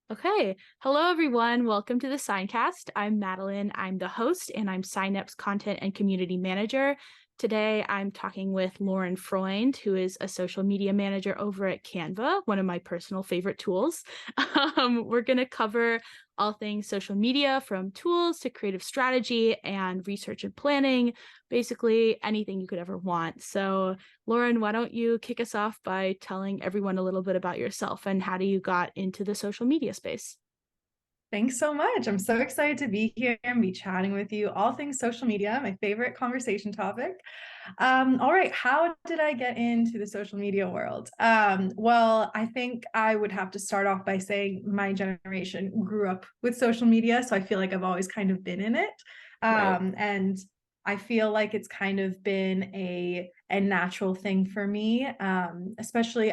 Okay. Hello, everyone. Welcome to the Signcast. I'm Madeline. I'm the host, and I'm Sign-Up's content and community manager. Today, I'm talking with Lauren Freund, who is a social media manager over at Canva, one of my personal favorite tools. We're going to cover all things social media, from tools to creative strategy and research and planning, basically anything you could ever want. So, Lauren, why don't you kick us off by telling everyone a little bit about yourself and how you got into the social media space? Thanks so much. I'm so excited to be here and be chatting with you. All things social media, my favorite conversation topic. All right, how did I get into the social media world? Well, I think I would have to start off by saying my generation grew up with social media, so I feel like I've always kind of been in it. Right. And I feel like it's kind of been a natural thing for me. Especially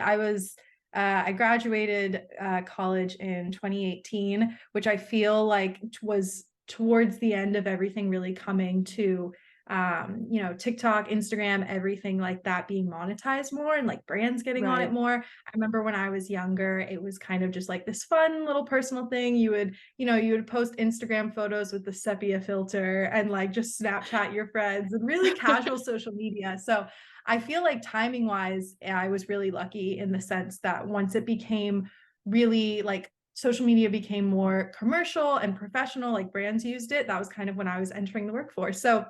I graduated college in 2018, which I feel like was towards the end of everything really coming to, TikTok, Instagram, everything like that being monetized more and like brands getting on it Right. more. I remember when I was younger, it was kind of just like this fun little personal thing. You would post Instagram photos with the sepia filter and like just Snapchat your friends and really casual social media. So I feel like timing wise, I was really lucky in the sense that once it became really like social media became more commercial and professional, like brands used it, that was kind of when I was entering the workforce. So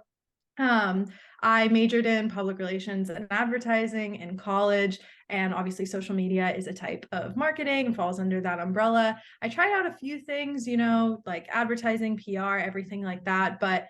um, I majored in public relations and advertising in college, and obviously social media is a type of marketing and falls under that umbrella. I tried out a few things, like advertising, PR, everything like that, but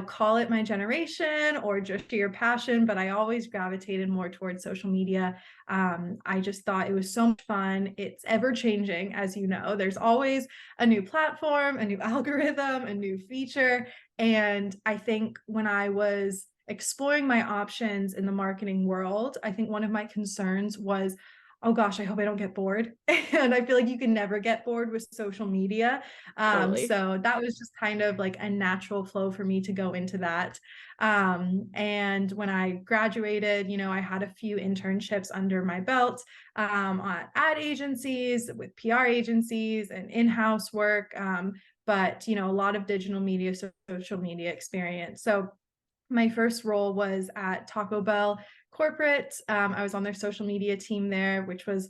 call it my generation or just your passion, but I always gravitated more towards social media. I just thought it was so much fun. It's ever changing, as you know. There's always a new platform, a new algorithm, a new feature. And I think when I was exploring my options in the marketing world, I think one of my concerns was, oh gosh, I hope I don't get bored. And I feel like you can never get bored with social media. Totally. So that was just kind of like a natural flow for me to go into that. And when I graduated, I had a few internships under my belt on ad agencies, with PR agencies and in-house work. But a lot of digital media, social media experience. So my first role was at Taco Bell corporate. I was on their social media team there, which was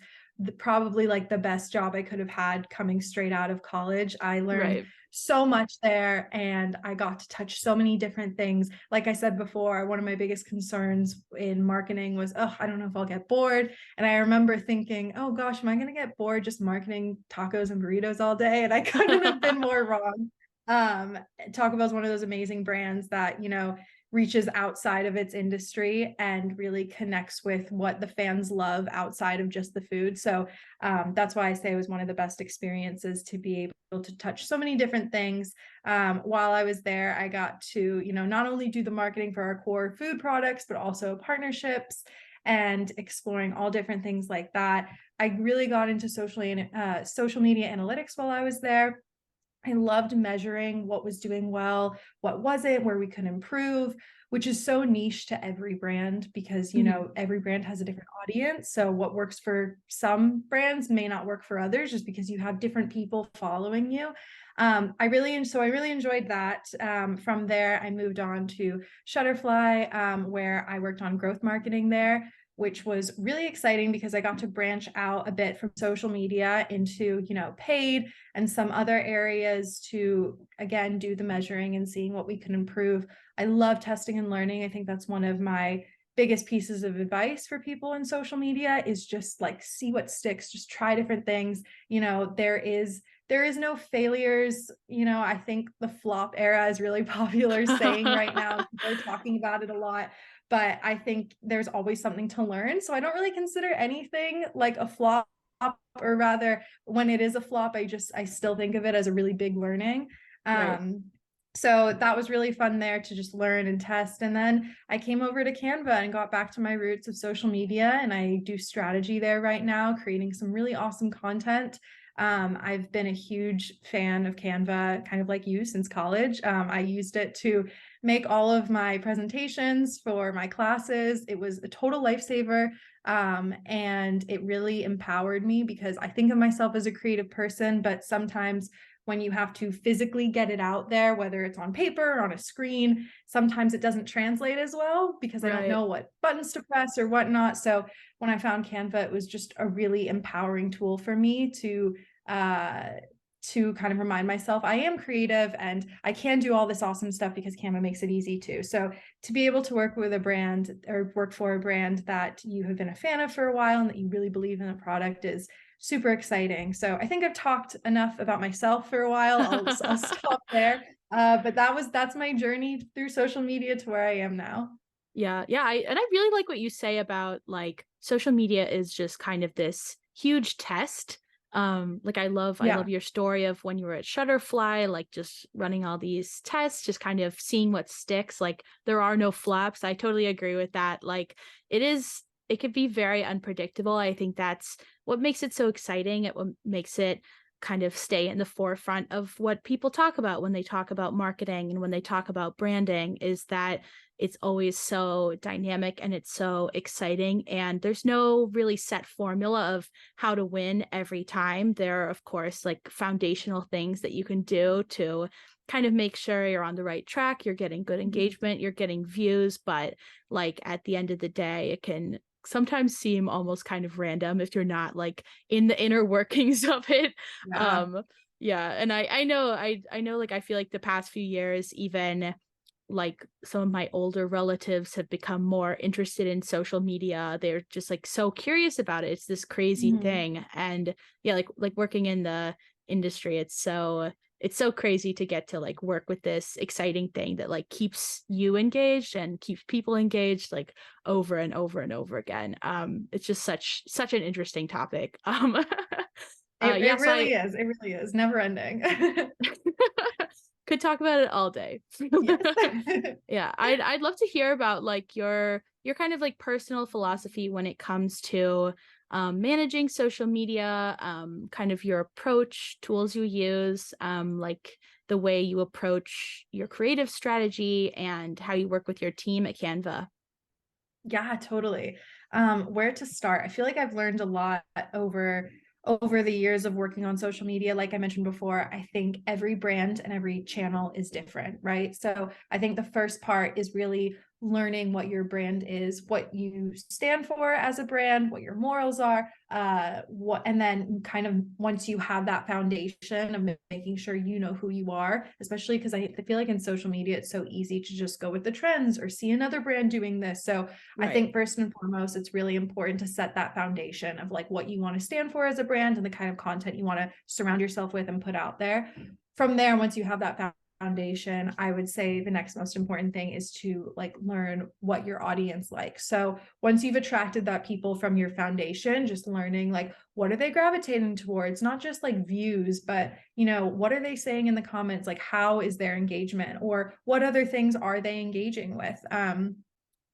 probably like the best job I could have had coming straight out of college. I learned Right. so much there and I got to touch so many different things. Like I said before, one of my biggest concerns in marketing was, oh, I don't know if I'll get bored. And I remember thinking, oh gosh, am I going to get bored just marketing tacos and burritos all day? And I couldn't have been more wrong. Um, Taco Bell is one of those amazing brands that, reaches outside of its industry and really connects with what the fans love outside of just the food. So that's why I say it was one of the best experiences to be able to touch so many different things. While I was there, I got to, not only do the marketing for our core food products, but also partnerships and exploring all different things like that. I really got into social media analytics while I was there. I loved measuring what was doing well, what wasn't, where we could improve, which is so niche to every brand because, Mhm. every brand has a different audience. So what works for some brands may not work for others just because you have different people following you. I really enjoyed that. From there, I moved on to Shutterfly, where I worked on growth marketing there, which was really exciting because I got to branch out a bit from social media into, paid and some other areas to, again, do the measuring and seeing what we can improve. I love testing and learning. I think that's one of my biggest pieces of advice for people in social media is just like see what sticks, just try different things. There is no failures. I think the flop era is really popular saying right now. People are talking about it a lot, but I think there's always something to learn. So I don't really consider anything like a flop, or rather, when it is a flop, I still think of it as a really big learning. Right. So that was really fun there to just learn and test. And then I came over to Canva and got back to my roots of social media, and I do strategy there right now, creating some really awesome content. I've been a huge fan of Canva, kind of like you, since college. I used it to make all of my presentations for my classes. It was a total lifesaver. And it really empowered me because I think of myself as a creative person, but sometimes when you have to physically get it out there, whether it's on paper or on a screen, sometimes it doesn't translate as well because I don't Right. know what buttons to press or whatnot. So when I found Canva, it was just a really empowering tool for me uh, to kind of remind myself I am creative and I can do all this awesome stuff because Canva makes it easy too. So to be able to work with a brand or work for a brand that you have been a fan of for a while and that you really believe in the product is super exciting. So I think I've talked enough about myself for a while. I'll stop there. But that's my journey through social media to where I am now. Yeah, yeah, I really like what you say about, like, social media is just kind of this huge test. Like, I love Yeah. your story of when you were at Shutterfly, like, just running all these tests, just kind of seeing what sticks, like, there are no flops. I totally agree with that. Like, it could be very unpredictable. I think that's what makes it so exciting. What makes it kind of stay in the forefront of what people talk about when they talk about marketing and when they talk about branding is that it's always so dynamic and it's so exciting. And there's no really set formula of how to win every time. There are, of course, like foundational things that you can do to kind of make sure you're on the right track, you're getting good Mhm. engagement, you're getting views. But like at the end of the day, it can sometimes seem almost kind of random if you're not like in the inner workings of it. Yeah. Um, yeah. And I know like I feel like the past few years, even like some of my older relatives have become more interested in social media. They're just like so curious about it. It's this crazy Mhm. thing. And yeah, like working in the industry, it's so crazy to get to like work with this exciting thing that like keeps you engaged and keeps people engaged like over and over and over again. It's just such an interesting topic. It Yes, I really is. It really is never ending. could talk about it all day. Yes. Yeah, I'd love to hear about like your kind of like personal philosophy when it comes to managing social media, kind of your approach, tools you use, like the way you approach your creative strategy and how you work with your team at Canva. Yeah, totally. Where to start? I feel like I've learned a lot over the years of working on social media. Like I mentioned before, I think every brand and every channel is different, right? So I think the first part is really learning what your brand is, what you stand for as a brand, what your morals are, and then kind of once you have that foundation of making sure you know who you are, especially because I feel like in social media it's so easy to just go with the trends or see another brand doing this. So I Right. think first and foremost, it's really important to set that foundation of like what you want to stand for as a brand and the kind of content you want to surround yourself with and put out there. From there, once you have that foundation, I would say the next most important thing is to like learn what your audience likes. So once you've attracted that people from your foundation, just learning like what are they gravitating towards, not just like views, but what are they saying in the comments, like how is their engagement or what other things are they engaging with.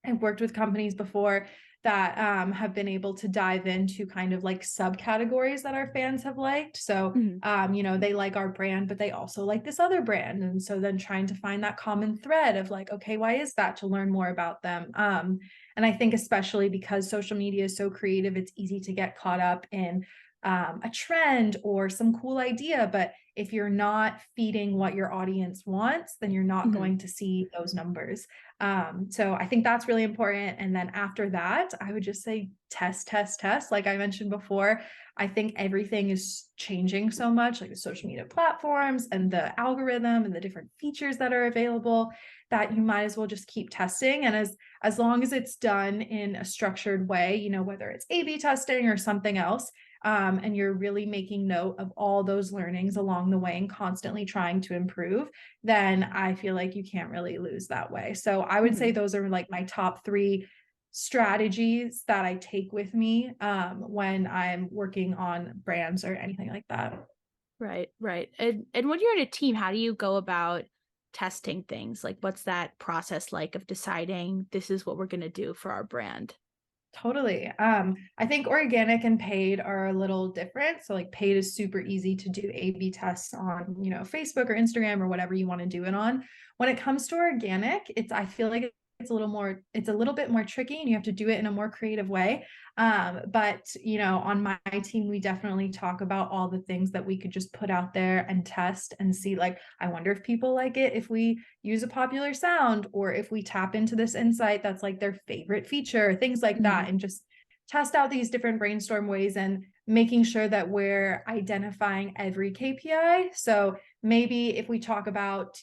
I've worked with companies before that have been able to dive into kind of like subcategories that our fans have liked. So, Mhm. they like our brand, but they also like this other brand. And so then trying to find that common thread of like, okay, why is that to learn more about them? And I think especially because social media is so creative, it's easy to get caught up in a trend or some cool idea. But if you're not feeding what your audience wants, then you're not Mhm. going to see those numbers. So I think that's really important. And then after that, I would just say test, test, test. Like I mentioned before, I think everything is changing so much, like the social media platforms and the algorithm and the different features that are available, that you might as well just keep testing. And as long as it's done in a structured way, whether it's A/B testing or something else, and you're really making note of all those learnings along the way and constantly trying to improve, then I feel like you can't really lose that way. So I would say Mhm. those are like my top three strategies that I take with me when I'm working on brands or anything like that. Right, right. And when you're in a team, how do you go about testing things? Like what's that process like of deciding this is what we're going to do for our brand? Totally. I think organic and paid are a little different. So like paid is super easy to do A/B tests on, Facebook or Instagram or whatever you want to do it on. When it comes to organic, I feel like it's a little bit more tricky and you have to do it in a more creative way. But on my team, we definitely talk about all the things that we could just put out there and test and see, like, I wonder if people like it, if we use a popular sound, or if we tap into this insight that's like their favorite feature, things like Mhm. that, and just test out these different brainstorm ways and making sure that we're identifying every KPI. So maybe if we talk about,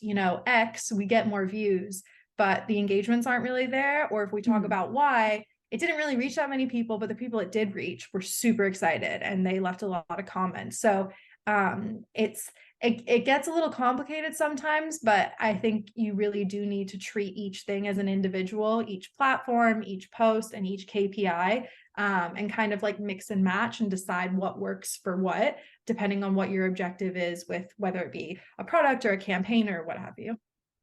X, we get more views, but the engagements aren't really there. Or if we talk Mhm. about Y, it didn't really reach that many people, but the people it did reach were super excited and they left a lot of comments. So it gets a little complicated sometimes, but I think you really do need to treat each thing as an individual, each platform, each post, and each KPI, and kind of like mix and match and decide what works for what, depending on what your objective is with whether it be a product or a campaign or what have you.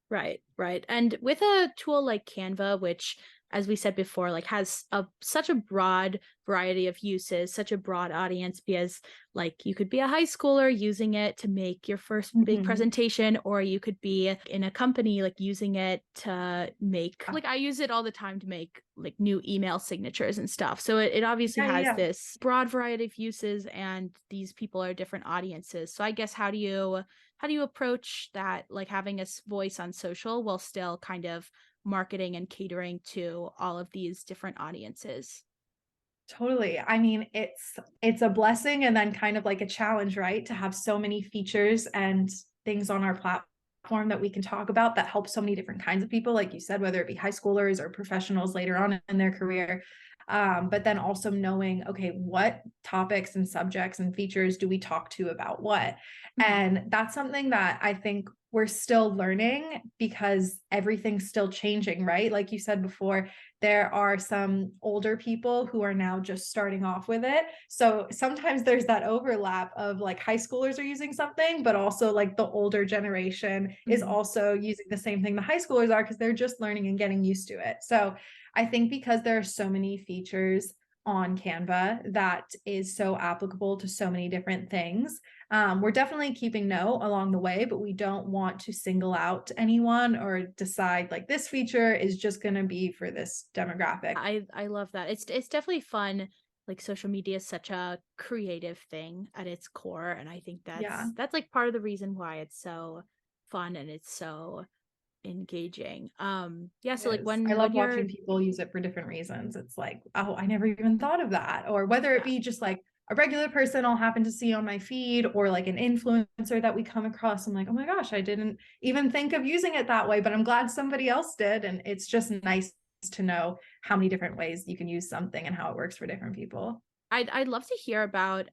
Right, right. And with a tool like Canva, which, as we said before, like has such a broad variety of uses, such a broad audience, because like you could be a high schooler using it to make your first big Mhm. presentation, or you could be in a company like using it to make, like I use it all the time to make like new email signatures and stuff. So it obviously Yeah, yeah, has yeah. this broad variety of uses, and these people are different audiences. So I guess how do you approach that, like having a voice on social while still kind of marketing and catering to all of these different audiences? Totally. I mean, it's a blessing and then kind of like a challenge, right? To have so many features and things on our platform that we can talk about that help so many different kinds of people, like you said, whether it be high schoolers or professionals later on in their career. But then also knowing, okay, what topics and subjects and features do we talk to about what? Mhm. And that's something that I think we're still learning because everything's still changing, right? Like you said before, there are some older people who are now just starting off with it. So sometimes there's that overlap of like high schoolers are using something, but also like the older generation is Mhm. also using the same thing the high schoolers are because they're just learning and getting used to it. So I think because there are so many features on Canva that is so applicable to so many different things. We're definitely keeping note along the way, but we don't want to single out anyone or decide like this feature is just going to be for this demographic. I love that. It's definitely fun. Like social media is such a creative thing at its core, and I think Yeah, that's like part of the reason why it's so fun and it's so engaging. Yeah, it so like is. I when love you're watching people use it for different reasons. It's like, oh, I never even thought of that. Or whether it yeah. be just like a regular person I'll happen to see on my feed or like an influencer that we come across. I'm like, oh my gosh, I didn't even think of using it that way, but I'm glad somebody else did. And it's just nice to know how many different ways you can use something and how it works for different people. I'd love to hear about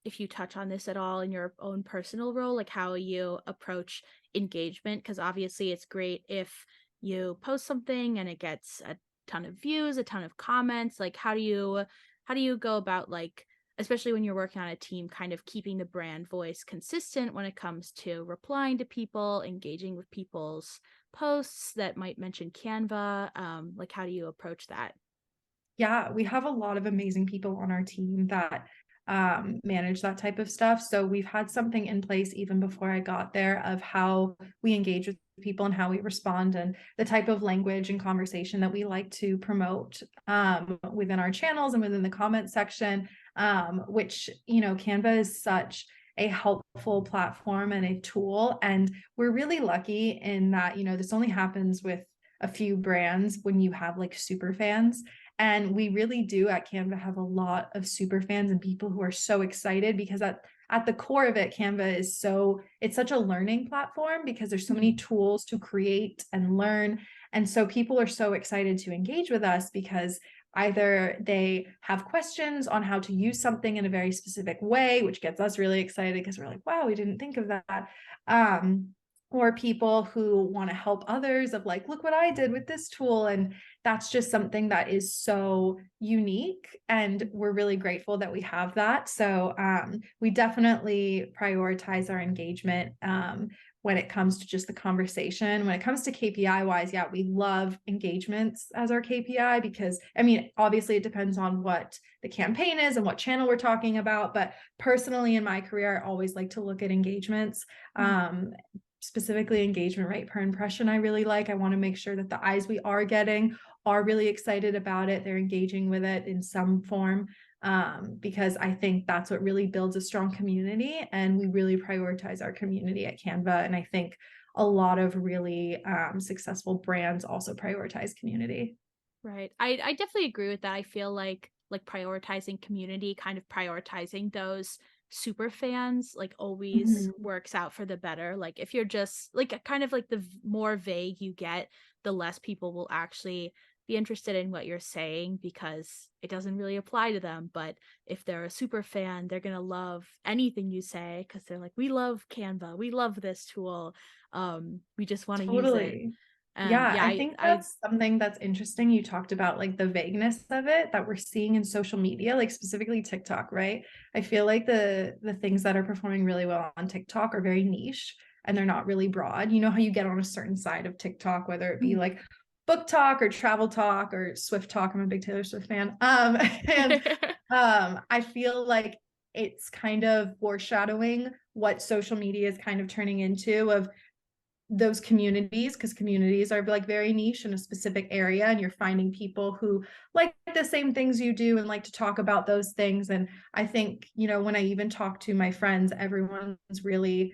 if you touch on this at all in your own personal role, like how you approach engagement, because obviously it's great if you post something and it gets a ton of views, a ton of comments. Like how do you go about, like, especially when you're working on a team, kind of keeping the brand voice consistent when it comes to replying to people, engaging with people's posts that might mention Canva? Like how do you approach that? Yeah, we have a lot of amazing people on our team that manage that type of stuff. So we've had something in place even before I got there of how we engage with people and how we respond and the type of language and conversation that we like to promote within our channels and within the comment section, which, Canva is such a helpful platform and a tool. And we're really lucky in that, this only happens with a few brands when you have like super fans. And we really do at Canva have a lot of super fans and people who are so excited because at the core of it, Canva is it's such a learning platform because there's so many Mhm. tools to create and learn. And so people are so excited to engage with us because either they have questions on how to use something in a very specific way, which gets us really excited because we're like, wow, we didn't think of that. Um, or people who want to help others of like, look what I did with this tool. And that's just something that is so unique and we're really grateful that we have that. So we definitely prioritize our engagement when it comes to just the conversation. When it comes to KPI wise, yeah, we love engagements as our KPI because, I mean, obviously it depends on what the campaign is and what channel we're talking about. But personally, in my career, I always like to look at engagements. Specifically engagement rate per impression I really like. I want to make sure that the eyes we are getting are really excited about it. They're engaging with it in some form, because I think that's what really builds a strong community, and we really prioritize our community at Canva. And I think a lot of really successful brands also prioritize community. Right. I definitely agree with that. I feel like prioritizing community, kind of prioritizing those super fans, like always Mhm. works out for the better. Like if you're just like kind of like the more vague you get, the less people will actually be interested in what you're saying because it doesn't really apply to them. But if they're a super fan, they're gonna love anything you say because they're like, we love Canva, we love this tool. We just want to use it. Totally. And Yeah, yeah, I I think I that's something that's interesting. You talked about like the vagueness of it that we're seeing in social media, like specifically TikTok, right? I feel like the things that are performing really well on TikTok are very niche and they're not really broad. You know how you get on a certain side of TikTok, whether it be like book talk or travel talk or Swift talk. I'm a big Taylor Swift fan. And I feel like it's kind of foreshadowing what social media is kind of turning into of those communities, because communities are like very niche in a specific area, and you're finding people who like the same things you do and like to talk about those things. And I think, you know, when I even talk to my friends, everyone's really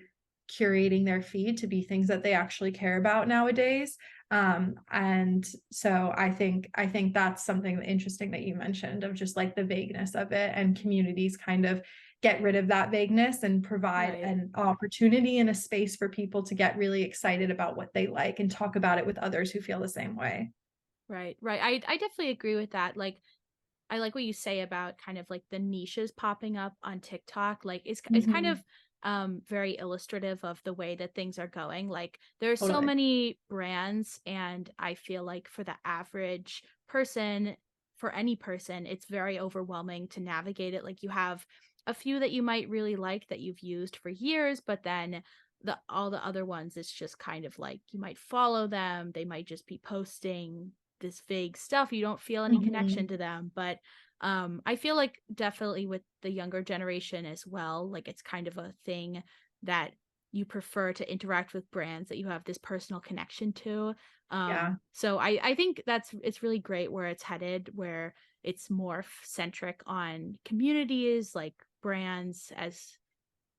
curating their feed to be things that they actually care about nowadays. And so I think that's something interesting that you mentioned, of just like the vagueness of it, and communities kind of get rid of that vagueness and provide right. an opportunity and a space for people to get really excited about what they like and talk about it with others who feel the same way. Right, right. I definitely agree with that. Like, I like what you say about kind of like the niches popping up on TikTok. Like, it's kind Mhm. of very illustrative of the way that things are going. Like, there's so Totally. many brands, and I feel like for the average person, for any person, it's very overwhelming to navigate it. Like, you have a few that you might really like that you've used for years, but then the all the other ones, it's just kind of like you might follow them, they might just be posting this vague stuff, you don't feel any connection Mhm. to them. But I feel like definitely with the younger generation as well, like it's kind of a thing that you prefer to interact with brands that you have this personal connection to. Yeah. So I think it's really great where it's headed, where it's more centric on communities, like brands, as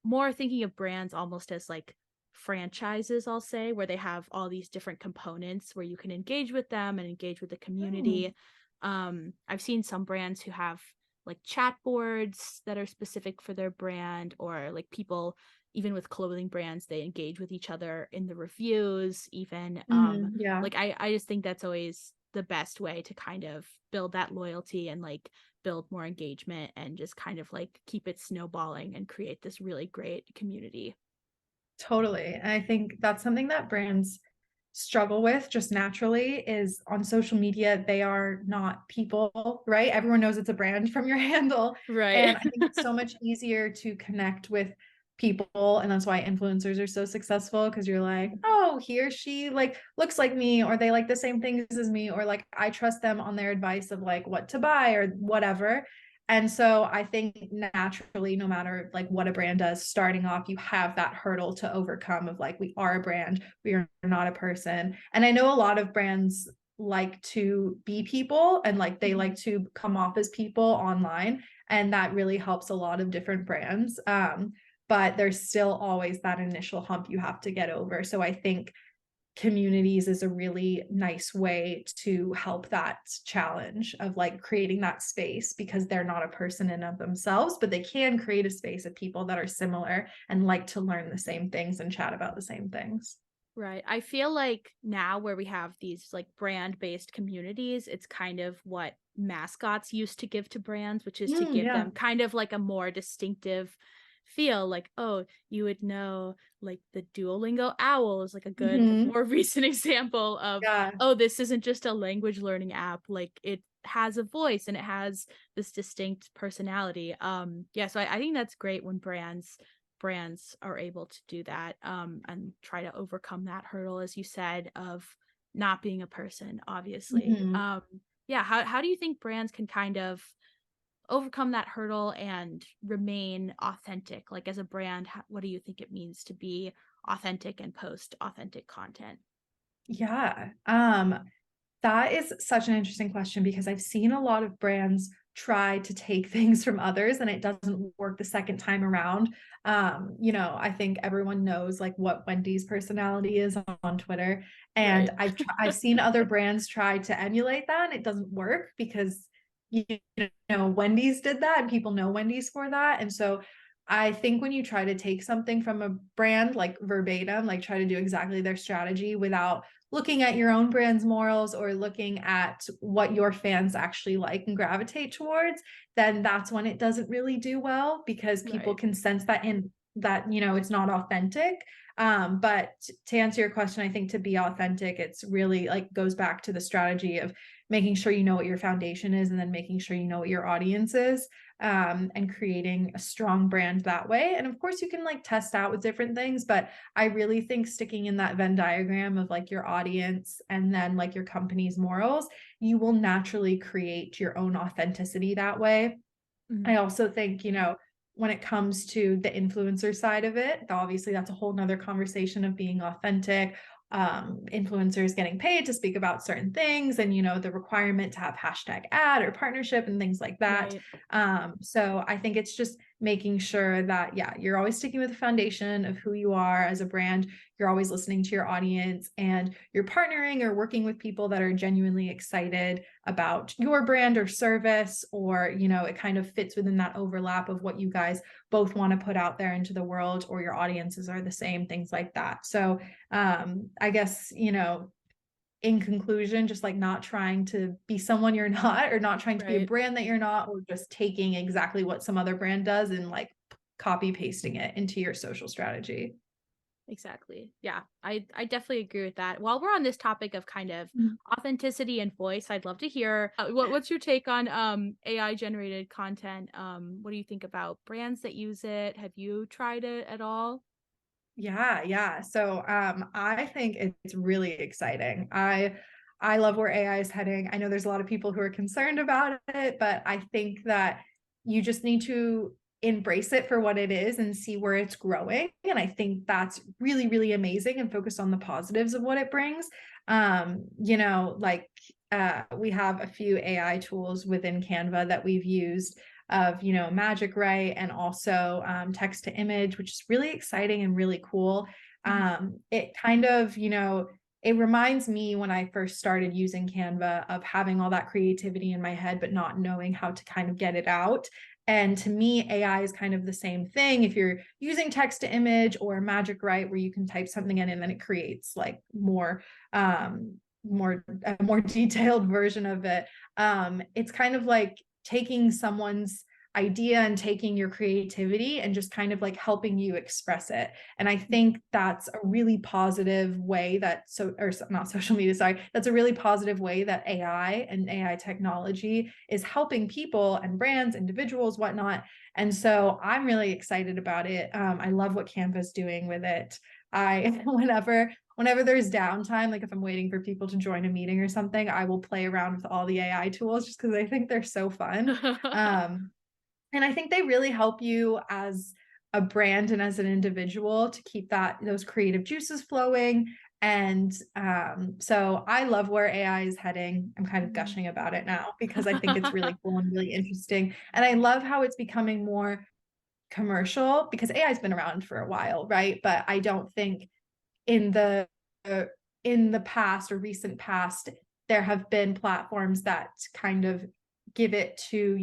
more thinking of brands almost as like franchises, I'll say, where they have all these different components where you can engage with them and engage with the Mm. community. I've seen some brands who have like chat boards that are specific for their brand, or like people, even with clothing brands, they engage with each other in the reviews, even. Mhm. Yeah. Like I just think that's always the best way to kind of build that loyalty and like build more engagement and just kind of like keep it snowballing and create this really great community. Totally. And I think that's something that brands struggle with just naturally, is on social media, they are not people, right? Everyone knows it's a brand from your handle. Right. And I think it's so much easier to connect with people. And that's why influencers are so successful, because you're like, oh, he or she like looks like me, or they like the same things as me, or like I trust them on their advice of like what to buy or whatever. And so I think naturally, no matter like what a brand does, starting off, you have that hurdle to overcome of like, we are a brand, we are not a person. And I know a lot of brands like to be people, and like they Mhm. like to come off as people online. And that really helps a lot of different brands. But there's still always that initial hump you have to get over. So I think communities is a really nice way to help that challenge of like creating that space, because they're not a person in of themselves, but they can create a space of people that are similar and like to learn the same things and chat about the same things. Right. I feel like now where we have these like brand based communities, it's kind of what mascots used to give to brands, which is to give Yeah. them kind of like a more distinctive feel. Like, oh, you would know like the Duolingo owl is like a good, Hmm. more recent example of, Yeah. oh, this isn't just a language learning app. Like it has a voice and it has this distinct personality. Yeah, so I think that's great when brands brands are able to do that, and try to overcome that hurdle, as you said, of not being a person, obviously. Mhm. Yeah, how do you think brands can kind of overcome that hurdle and remain authentic? Like as a brand, what do you think it means to be authentic and post authentic content? Yeah. That is such an interesting question because I've seen a lot of brands try to take things from others and it doesn't work the second time around. I think everyone knows like what Wendy's personality is on Twitter, and Right. I've seen other brands try to emulate that and it doesn't work because you Wendy's did that and people know Wendy's for that. And so I think when you try to take something from a brand like verbatim, like try to do exactly their strategy without looking at your own brand's morals or looking at what your fans actually like and gravitate towards, then that's when it doesn't really do well because people Right. can sense that in that, it's not authentic. But to answer your question, I think to be authentic, it's really like goes back to the strategy of making sure you know what your foundation is and then making sure you know what your audience is, and creating a strong brand that way. And of course, you can like test out with different things, but I really think sticking in that Venn diagram of like your audience and then like your company's morals, you will naturally create your own authenticity that way. I Mhm. also think, when it comes to the influencer side of it, obviously that's a whole nother conversation of being authentic, influencers getting paid to speak about certain things, and the requirement to have hashtag ad or partnership and things like that. Right. So I think it's just making sure that, yeah, you're always sticking with the foundation of who you are as a brand. You're always listening to your audience and you're partnering or working with people that are genuinely excited about your brand or service, or it kind of fits within that overlap of what you guys both want to put out there into the world, or your audiences are the same, things like that. So I guess, in conclusion, just like not trying to be someone you're not, or not trying to be a Right. brand that you're not, or just taking exactly what some other brand does and like copy pasting it into your social strategy. Exactly. Yeah, I definitely agree with that. While we're on this topic of kind of Mhm. authenticity and voice, I'd love to hear what's your take on AI generated content? What do you think about brands that use it? Have you tried it at all? Yeah, yeah. So I think it's really exciting. I love where AI is heading. I know there's a lot of people who are concerned about it, but I think that you just need to embrace it for what it is and see where it's growing. And I think that's really, really amazing, and focus on the positives of what it brings. Like we have a few AI tools within Canva that we've used of Magic Write, and also text to image, which is really exciting and really cool. Mhm. It kind of, it reminds me when I first started using Canva of having all that creativity in my head but not knowing how to kind of get it out. And to me, AI is kind of the same thing. If you're using text to image or Magic Write, where you can type something in and then it creates like more a more detailed version of it. It's kind of like taking someone's idea and taking your creativity and just kind of like helping you express it. And I think that's a really positive way that, or not social media, sorry, that's a really positive way that AI and AI technology is helping people and brands, individuals, whatnot. And so I'm really excited about it. I love what Canva's doing with it. I whenever there's downtime, like if I'm waiting for people to join a meeting or something, I will play around with all the AI tools just because I think they're so fun. Um, and I think they really help you as a brand and as an individual to keep those creative juices flowing. And so I love where AI is heading. I'm kind of Mhm. gushing about it now because I think it's really cool and really interesting. And I love how it's becoming more commercial because AI has been around for a while, right? But I don't think in the in the past or recent past there have been platforms that kind of give it to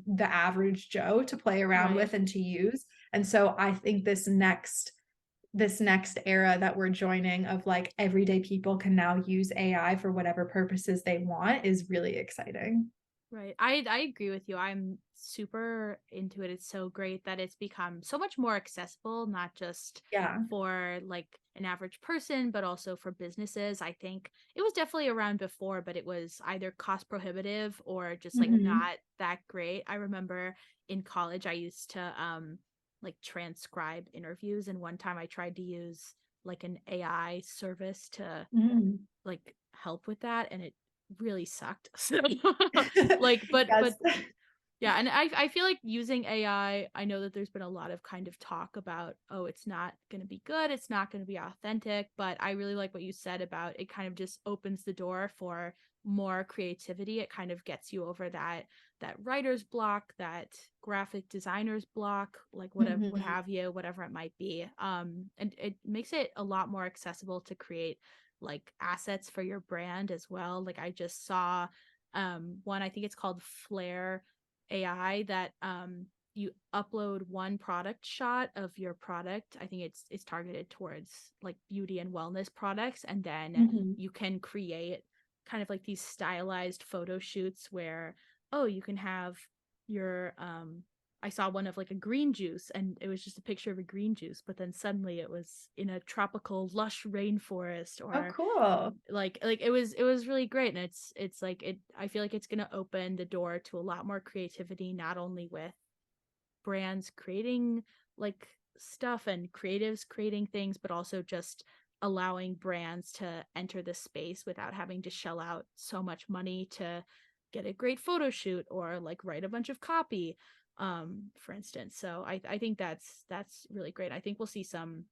the average Joe to play around Right. with and to use. And so I think this next era that we're joining of like everyday people can now use AI for whatever purposes they want is really exciting. Right. I agree with you. I'm super into it. It's so great that it's become so much more accessible, not just Yeah. for like an average person, but also for businesses. I think it was definitely around before, but it was either cost prohibitive or just like Mhm. not that great. I remember in college I used to like transcribe interviews. And one time I tried to use like an AI service to Mm. like help with that, and it really sucked. So like, but Yes. yeah, and I feel like using I know that there's been a lot of kind of talk about, oh, it's not going to be good, it's not going to be authentic, but I really like what you said about it kind of just opens the door for more creativity. It kind of gets you over that writer's block, that graphic designer's block, like whatever, what Mhm. have you, whatever it might be. And it makes it a lot more accessible to create like assets for your brand as well. Like I just saw one, I think it's called Flare AI, that you upload one product shot of your product. I think it's targeted towards like beauty and wellness products, and then Mhm. you can create kind of like these stylized photo shoots where, oh, you can have your I saw one of like a green juice, and it was just a picture of a green juice, but then suddenly it was in a tropical lush rainforest, Oh, or cool. like it was really great. And it's like it I feel like it's going to open the door to a lot more creativity, not only with brands creating like stuff and creatives creating things, but also just allowing brands to enter the space without having to shell out so much money to get a great photo shoot or like write a bunch of copy, for instance. So I think that's really great. I think we'll see some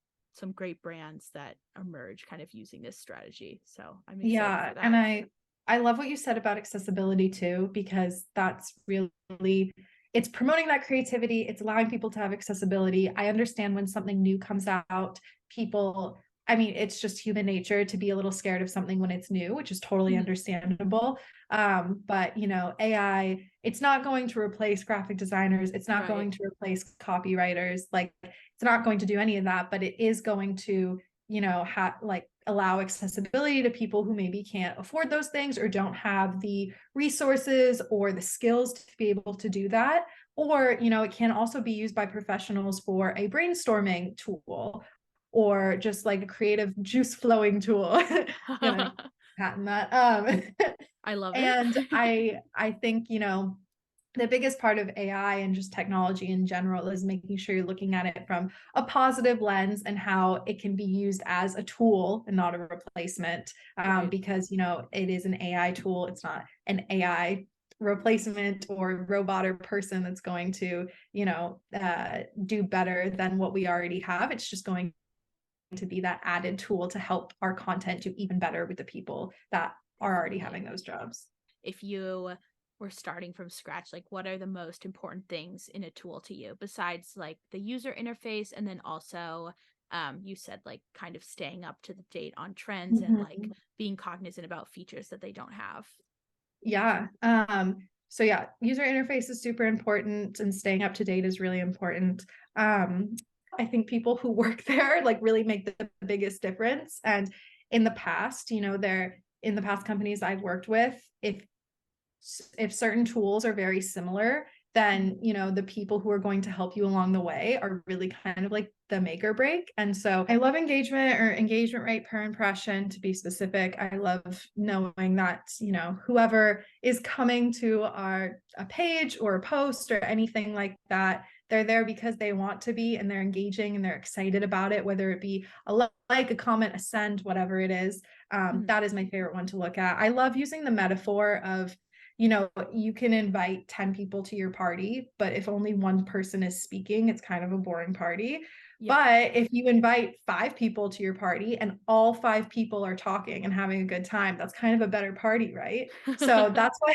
great brands that emerge kind of using this strategy. So I'm excited Yeah, for and that. I love what you said about accessibility too, because that's really, it's promoting that creativity, it's allowing people to have accessibility. I understand when something new comes out, people, I mean, it's just human nature to be a little scared of something when it's new, which is totally Mhm. understandable. But you know, AI, it's not going to replace graphic designers, it's not Right. going to replace copywriters, like it's not going to do any of that, but it is going to, you know, like allow accessibility to people who maybe can't afford those things or don't have the resources or the skills to be able to do that. Or, you know, it can also be used by professionals for a brainstorming tool or just like a creative juice flowing tool. Gonna patent that. I love it. And I think, you know, the biggest part of AI and just technology in general is making sure you're looking at it from a positive lens and how it can be used as a tool and not a replacement. Right. Because, you know, it is an AI tool, it's not an AI replacement or robot or person that's going to, you know, do better than what we already have. It's just going to be that added tool to help our content do even better with the people that are already Definitely. having those jobs. If you were starting from scratch, like what are the most important things in a tool to you besides like the user interface, and then also you said like kind of staying up to the date on trends and like Mhm. being cognizant about features that they don't have. Yeah. So yeah, user interface is super important and staying up to date is really important. I think people who work there like really make the biggest difference. And in the past, you know, in the past companies I've worked with, if certain tools are very similar, then you know the people who are going to help you along the way are really kind of like the make or break. And so I love engagement or engagement rate per impression, to be specific. I love knowing that, you know, whoever is coming to a page or a post or anything like that, they're there because they want to be, and they're engaging and they're excited about it, whether it be a like, a comment, a send, whatever it is. Mhm. That is my favorite one to look at. I love using the metaphor of, you know, you can invite 10 people to your party, but if only one person is speaking, it's kind of a boring party. Yeah. But if you invite 5 people to your party and all 5 people are talking and having a good time, that's kind of a better party, right? So that's why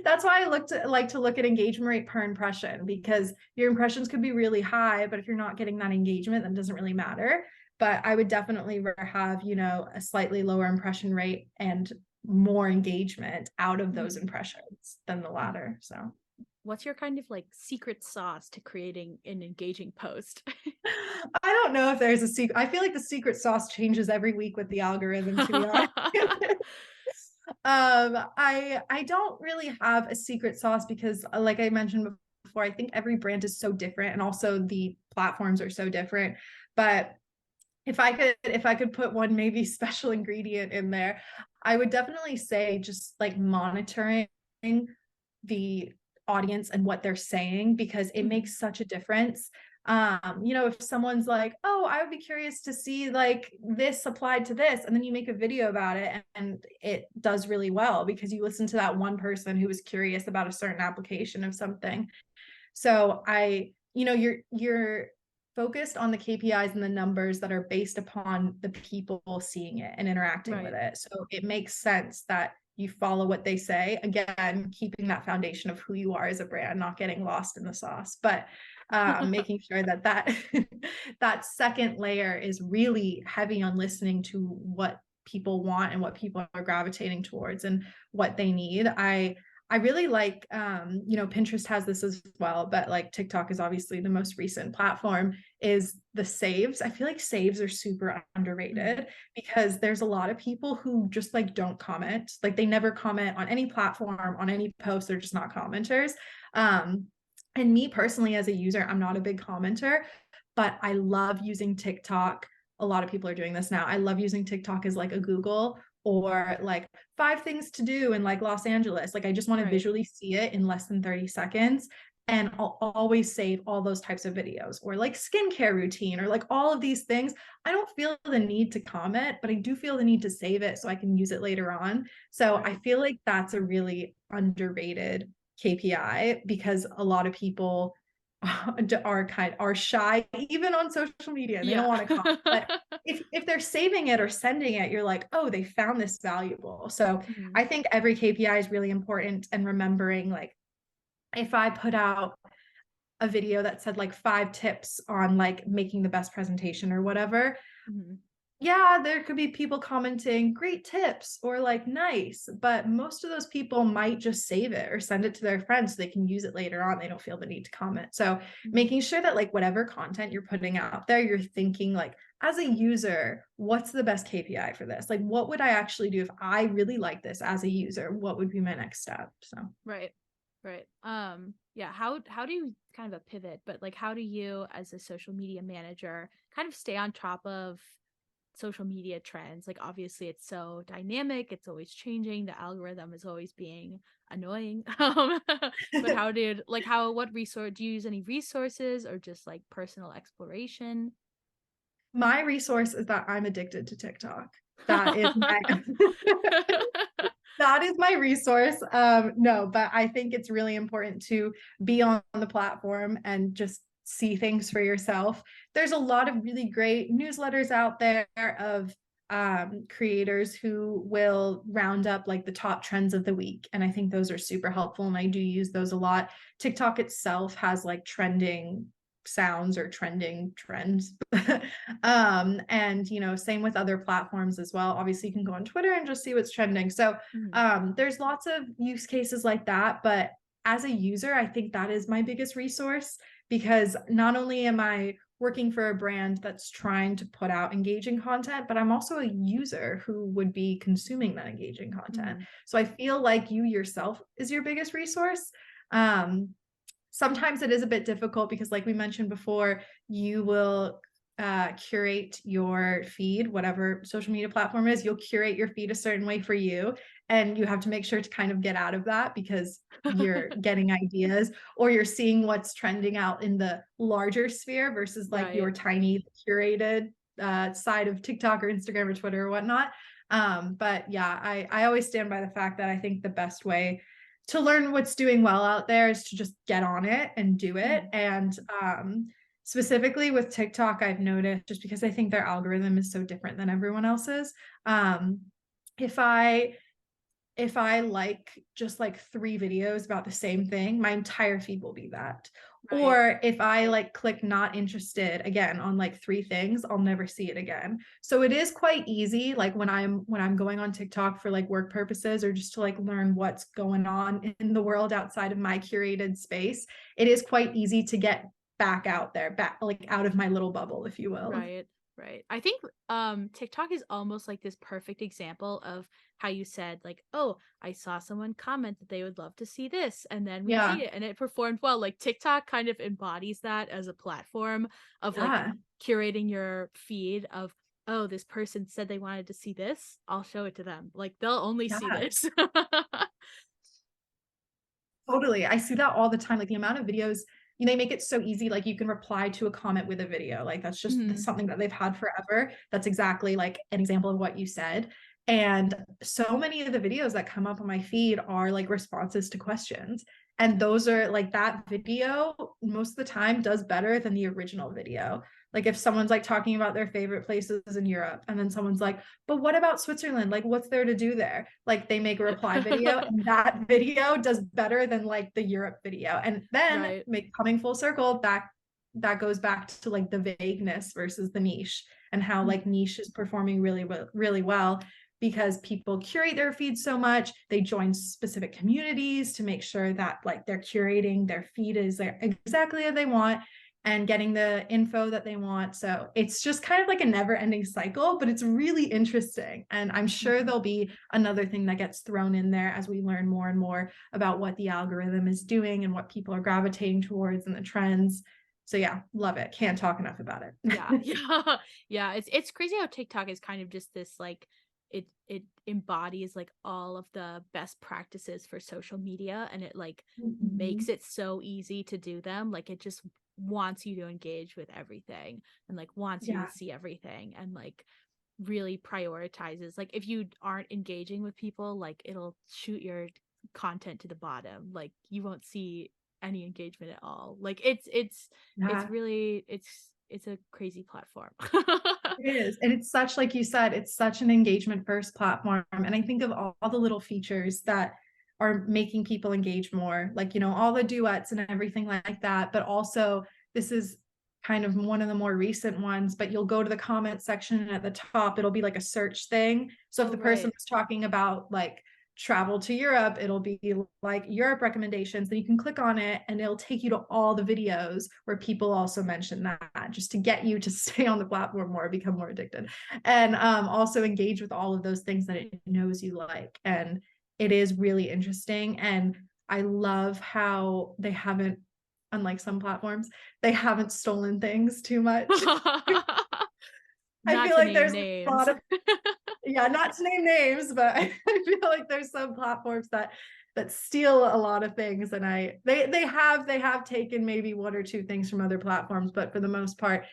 that's why like to look at engagement rate per impression, because your impressions could be really high, but if you're not getting that engagement, then it doesn't really matter. But I would definitely rather have, you know, a slightly lower impression rate and more engagement out of those Mhm. impressions than the Mhm. latter. So What's your kind of like secret sauce to creating an engaging post? I don't know if there's a secret. I feel like the secret sauce changes every week with the algorithm, to be honest. I don't really have a secret sauce because, like I mentioned before, I think every brand is so different, and also the platforms are so different. But if I could put one maybe special ingredient in there, I would definitely say just like monitoring the audience and what they're saying, because it Mhm. makes such a difference. If someone's like, oh, I would be curious to see like this applied to this, and then you make a video about it and it does really well because you listen to that one person who was curious about a certain application of something. So you're focused on the KPIs and the numbers that are based upon the people seeing it and interacting with Right. it. So it makes sense that you follow what they say. Again, keeping that foundation of who you are as a brand, not getting lost in the sauce, but making sure that that second layer is really heavy on listening to what people want and what people are gravitating towards and what they need. I really like, Pinterest has this as well, but like TikTok is obviously the most recent platform, is the saves. I feel like saves are super underrated because there's a lot of people who just like don't comment. Like they never comment on any platform, on any post. They're just not commenters. And me personally, as a user, I'm not a big commenter, but I love using TikTok. A lot of people are doing this now. I love using TikTok as like a Google or like 5 things to do in like Los Angeles. Like I just want to Right. visually see it in less than 30 seconds. And I'll always save all those types of videos or like skincare routine or like all of these things. I don't feel the need to comment, but I do feel the need to save it so I can use it later on. So I Right. feel like that's a really underrated KPI because a lot of people are shy even on social media and they don't Yeah. want to comment. But if they're saving it or sending it, you're like, oh, they found this valuable. So Mhm. I think every KPI is really important, and remembering like if I put out a video that said like 5 tips on like making the best presentation or whatever, Mhm. yeah, there could be people commenting great tips or like nice, but most of those people might just save it or send it to their friends so they can use it later on. They don't feel the need to comment. So Mhm. making sure that like whatever content you're putting out there, you're thinking like, as a user, what's the best KPI for this? Like, what would I actually do if I really like this as a user? What would be my next step? So Right. Right. Yeah, how do you kind of a pivot, but like how do you as a social media manager kind of stay on top of social media trends? Like obviously it's so dynamic, it's always changing, the algorithm is always being annoying. But what resource do you use, any resources or just like personal exploration? my resource is that I'm addicted to TikTok. That is my that is my resource. No, but I think it's really important to be on the platform and just see things for yourself. There's a lot of really great newsletters out there of creators who will round up like the top trends of the week. And I think those are super helpful. And I do use those a lot. TikTok itself has like trending sounds or trending trends. And same with other platforms as well. Obviously, you can go on Twitter and just see what's trending. So Mhm. there's lots of use cases like that. But as a user, I think that is my biggest resource because not only am I working for a brand that's trying to put out engaging content, but I'm also a user who would be consuming that engaging content. Mhm. So I feel like you yourself is your biggest resource. Um, Sometimes it is a bit difficult because like we mentioned before, you will curate your feed, whatever social media platform is, you'll curate your feed a certain way for you, and you have to make sure to kind of get out of that because you're getting ideas or you're seeing what's trending out in the larger sphere versus like Right. your tiny curated side of TikTok or Instagram or Twitter or whatnot. But yeah, I always stand by the fact that I think the best way to learn what's doing well out there is to just get on it and do it. Mhm. And specifically with TikTok, I've noticed, just because I think their algorithm is so different than everyone else's. Um, if I if I like just like 3 videos about the same thing, my entire feed will be that. Right. Or if I like click not interested again on like 3 things, I'll never see it again. So it is quite easy, like when I'm going on TikTok for like work purposes or just to like learn what's going on in the world outside of my curated space, it is quite easy to get back out there, back like out of my little bubble, if you will. Right, right. I think TikTok is almost like this perfect example of how you said like, "Oh, I saw someone comment that they would love to see this," and then we Yeah. see it and it performed well. Like TikTok kind of embodies that as a platform of like Yeah. curating your feed of, "Oh, this person said they wanted to see this. I'll show it to them." Like they'll only see Yeah. this. Totally. I see that all the time. Like the amount of videos. they make it so easy. Like you can reply to a comment with a video. Like that's Mhm. something that they've had forever. That's exactly like an example of what you said. And so many of the videos that come up on my feed are like responses to questions. And those are like, that video most of the time does better than the original video. Like if someone's like talking about their favorite places in Europe, and then someone's like, but what about Switzerland? Like, what's there to do there? Like they make a reply video, and that video does better than like the Europe video. And then Right. coming full circle, that goes back to like the vagueness versus the niche, and how like niche is performing really well because people curate their feed so much. They join specific communities to make sure that like they're curating their feed is exactly as they want and getting the info that they want. So it's just kind of like a never ending cycle, but it's really interesting. And I'm sure Mhm. there'll be another thing that gets thrown in there as we learn more and more about what the algorithm is doing and what people are gravitating towards and the trends. So yeah, love it. Can't talk enough about Yeah, it. yeah. Yeah, it's crazy how TikTok is kind of just this like it embodies like all of the best practices for social media, and it like Mhm. makes it so easy to do them. Like it just wants you to engage with everything and like wants you to Yeah. see everything and like really prioritizes. Like if you aren't engaging with people, like it'll shoot your content to the bottom. Like you won't see any engagement at all. Like it's Yeah. really it's a crazy platform. It is. And it's such, like you said, it's such an engagement first platform. And I think of all the little features that are making people engage more, like, all the duets and everything like that. But also, this is kind of one of the more recent ones, but you'll go to the comment section and at the top, it'll be like a search thing. So if Oh, the person right. is talking about like travel to Europe, it'll be like Europe recommendations. Then you can click on it and it'll take you to all the videos where people also mention that, just to get you to stay on the platform more, become more addicted, and also engage with all of those things that it knows you like. And it is really interesting. And I love how they haven't, unlike some platforms, they haven't stolen things too much. I Not feel to like name there's a lot names. of, yeah, not to name names, but I feel like there's some platforms that steal a lot of things, and they have taken maybe one or two things from other platforms, but for the most part,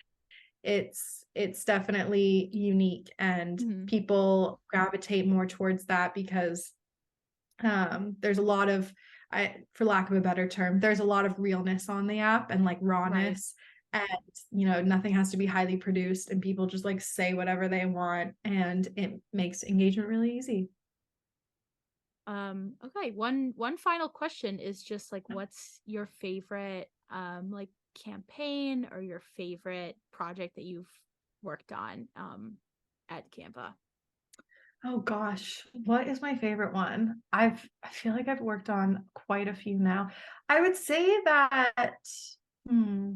it's definitely unique, and Mhm. people gravitate more towards that because there's a lot of, for lack of a better term, there's a lot of realness on the app and like Right. rawness. And nothing has to be highly produced, and people just like say whatever they want, and it makes engagement really easy. Okay, one final question is just like what's your favorite like campaign or your favorite project that you've worked on at Canva? Oh gosh, what is my favorite one? I feel like I've worked on quite a few now. I would say that hmm,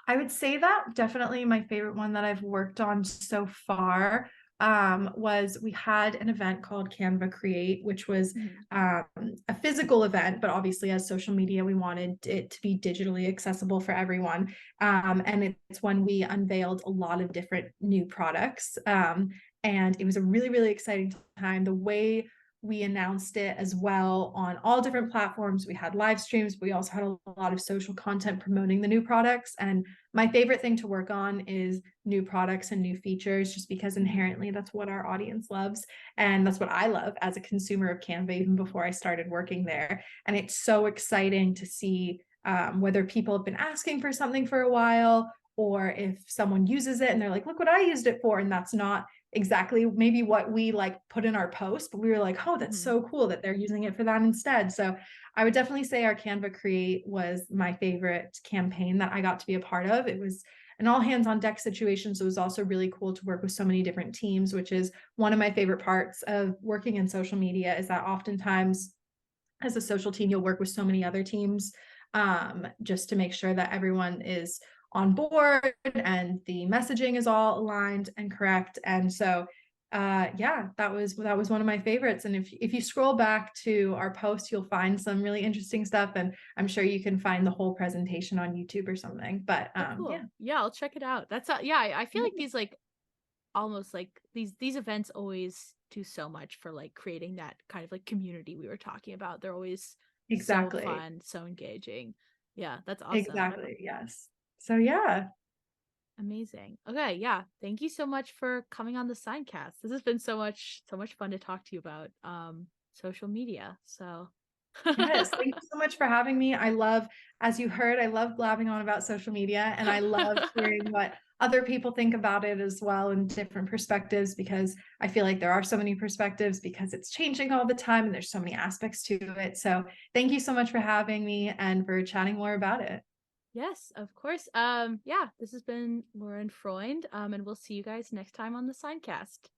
I would say that definitely my favorite one that I've worked on so far was, we had an event called Canva Create, which was Mhm. um, a physical event, but obviously as social media, we wanted it to be digitally accessible for everyone. And it's when we unveiled a lot of different new products. And it was a really, really exciting time. The way we announced it as well on all different platforms. We had live streams. We also had a lot of social content promoting the new products. And my favorite thing to work on is new products and new features, just because Mhm. inherently that's what our audience loves. And that's what I love as a consumer of Canva, even before I started working there. And it's so exciting to see whether people have been asking for something for a while, or if someone uses it and they're like, look what I used it for. And that's not exactly maybe what we like put in our post, but we were like, oh, that's Mhm. so cool that they're using it for that instead. So I would definitely say our Canva Create was my favorite campaign that I got to be a part of. It was an all hands on deck situation. So it was also really cool to work with so many different teams, which is one of my favorite parts of working in social media, is that oftentimes as a social team, you'll work with so many other teams, just to make sure that everyone is on board and the messaging is all aligned and correct. And so yeah, that was one of my favorites. And if you scroll back to our post, you'll find some really interesting stuff, and I'm sure you can find the whole presentation on YouTube or something. But Oh, yeah. cool. Yeah, I'll check it out. That's yeah, I feel like these like almost like these events always do so much for like creating that kind of like community we were talking about. They're always so Exactly. fun, so engaging. Yeah, that's awesome. Exactly, yes. So yeah. Amazing. Okay, yeah. Thank you so much for coming on the Signcast. This has been so much fun to talk to you about social media. So Yes, thank you so much for having me. I love, as you heard, I love blabbing on about social media, and I love hearing what other people think about it as well in different perspectives, because I feel like there are so many perspectives because it's changing all the time and there's so many aspects to it. So thank you so much for having me and for chatting more about it. Yes, of course. Yeah, this has been Lauren Freund. And we'll see you guys next time on the Signcast.